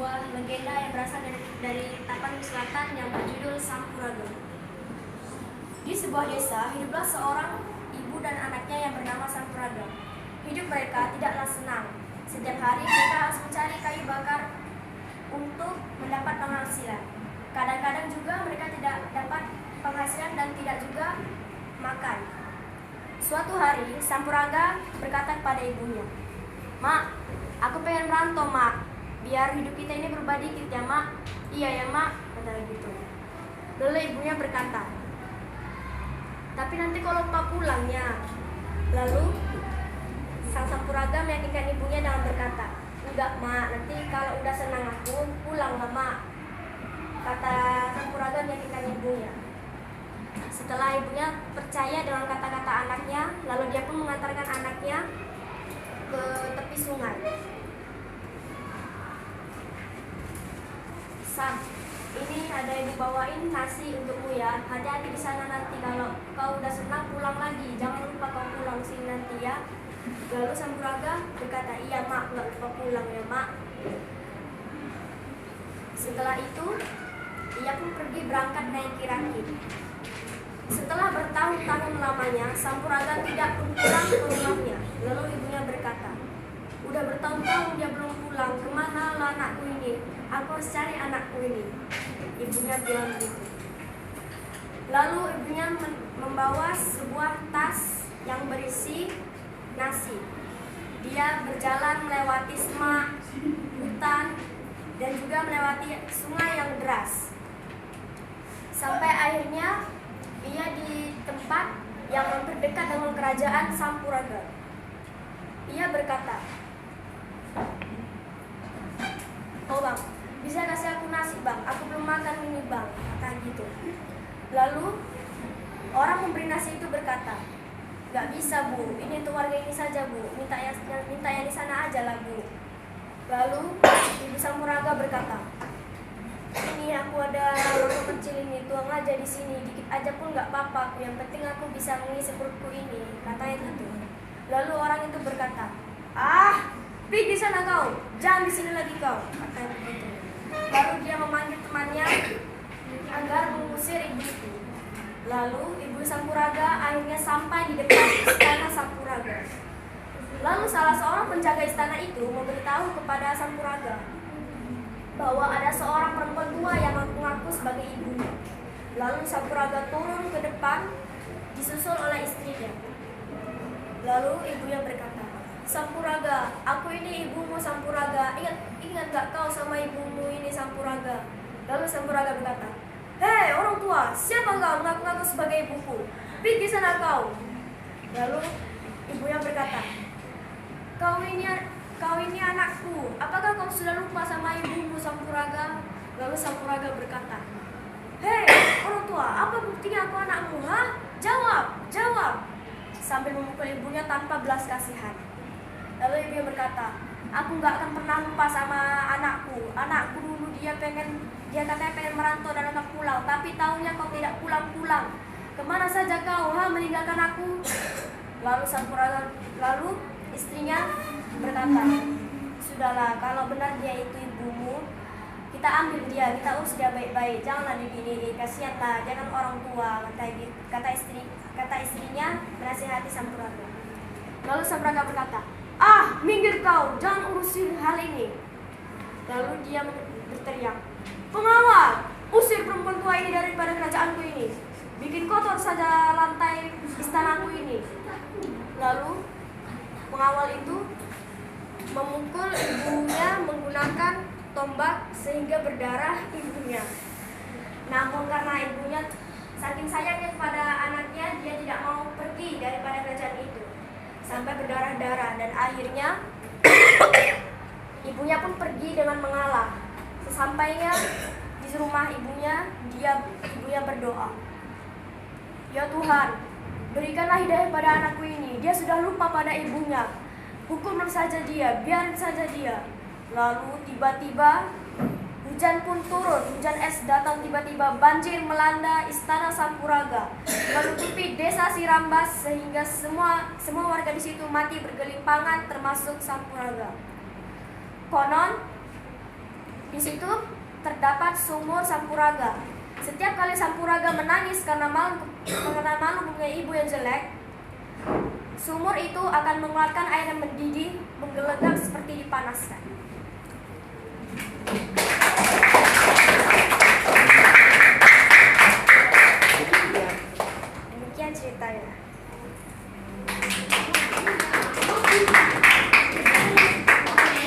sebuah legenda yang berasal dari Tapanuli Selatan yang berjudul Sampuraga. Di sebuah desa, hiduplah seorang ibu dan anaknya yang bernama Sampuraga. Hidup mereka tidaklah senang. Setiap hari mereka harus mencari kayu bakar untuk mendapat penghasilan. Kadang-kadang juga mereka tidak dapat penghasilan dan tidak juga makan. Suatu hari, Sampuraga berkata kepada ibunya, "Mak, aku pengen merantau, Mak. Biar hidup kita ini berubah dikit ya, Mak." "Iya ya, Mak," kata gitu. Lalu ibunya berkata, "Tapi nanti kalau Pak pulangnya." Lalu sang Sampuraga meyakinkan ibunya dengan berkata, "Enggak, Mak, nanti kalau udah senang aku pulang lah, Mak," kata Sampuraga meyakinkan ibunya. Setelah ibunya percaya dengan kata-kata anaknya, lalu dia pun mengantarkan anaknya ke tepi sungai. "Sam, ini ada ibu bawain nasi untukmu ya. Hati-hati di sana nanti. Kalau kau udah senang pulang lagi. Jangan lupa kau pulang sini nanti ya." Lalu Sampuraga berkata, "Iya, Mak, nggak lupa pulang ya, Mak." Setelah itu, ia pun pergi berangkat naik rakit. Setelah bertahun-tahun lamanya, Sampuraga tidak pun pulang ke rumahnya. Lalu ibunya berkata, "Udah bertahun-tahun dia belum pulang. Kemana lah anakku ini? Aku harus cari anakku ini." Ibunya bilang begitu. Lalu ibunya membawa sebuah tas yang berisi nasi. Dia berjalan melewati semak, hutan, dan juga melewati sungai yang deras. Sampai akhirnya ia di tempat yang hampir dekat dengan kerajaan Sampuraga. Ia berkata, "Oh Bang, bisa kasih aku nasi Bang? Aku belum makan ini Bang," kata gitu. Lalu orang memberi nasi itu berkata, "Gak bisa Bu, ini untuk warga ini saja Bu, minta yang di sana aja lah Bu." Lalu ibu Sampuraga berkata, "Ini aku ada mangkok kecil ini, tuang aja di sini, dikit aja pun nggak apa-apa. Yang penting aku bisa mengisi perutku ini," katanya itu. Lalu orang itu berkata, "Ah, pergi sana kau, jangan di sini lagi kau," katanya begitu. Lalu dia memanggil temannya agar mengusir ibu itu. Lalu ibu Sampuraga akhirnya sampai di depan istana Sampuraga. Lalu salah seorang penjaga istana itu memberitahu kepada Sampuraga bahwa ada seorang perempuan tua yang mengaku sebagai ibunya. Lalu Sampuraga turun ke depan, disusul oleh istrinya. Lalu ibunya berkata, "Sampuraga, aku ini ibumu Sampuraga. Ingat gak kau sama ibumu ini Sampuraga?" Lalu Sampuraga berkata, "Hei orang tua, siapa kau mengaku-ngaku sebagai ibuku? Pergi sana kau." Lalu ibunya berkata, Kau ini anakku. Apakah kau sudah lupa sama ibumu Sampuraga?" Lalu Sampuraga berkata, "Hei orang tua, apa buktinya aku anakmu? Hah? Jawab!" Sambil memukul ibunya tanpa belas kasihan. Lalu ibunya berkata, "Aku gak akan pernah lupa sama anakku. Anakku dulu dia katanya pengen merantau dan akan pulang, tapi tahunya kau tidak pulang-pulang. Kemana saja kau, meninggalkan aku?" Lalu istrinya berkata, "Sudahlah, kalau benar dia itu ibumu, kita ambil dia, kita urus dia baik-baik. Janganlah diginiin, kasihanlah, dia kan orang tua," kata istrinya menasihati Sampuraga. Lalu Sampuraga berkata, "Ah, minggir kau, jangan urusin hal ini." Lalu dia berteriak, "Pengawal, usir perempuan tua ini daripada kerajaanku ini. Bikin kotor saja lantai istanaku ini." Lalu pengawal itu memukul ibunya menggunakan tombak sehingga berdarah ibunya. Namun karena ibunya saking sayangnya kepada anaknya, dia tidak mau pergi daripada kerajaan itu sampai berdarah-darah, dan akhirnya ibunya pun pergi dengan mengalah. Sesampainya di rumah ibunya berdoa, "Ya Tuhan, berikanlah hidayah pada anakku ini. Dia sudah lupa pada ibunya. Hukumlah saja dia, biarin saja dia." Lalu tiba-tiba hujan pun turun, hujan es datang tiba-tiba, banjir melanda istana Sampuraga, menutupi desa Sirambas sehingga semua warga di situ mati bergelimpangan termasuk Sampuraga. Konon Di situ terdapat sumur Sampuraga. Setiap kali Sampuraga menangis karena malu mempunyai ibu yang jelek, sumur itu akan mengeluarkan air yang mendidih, menggelegak seperti dipanaskan.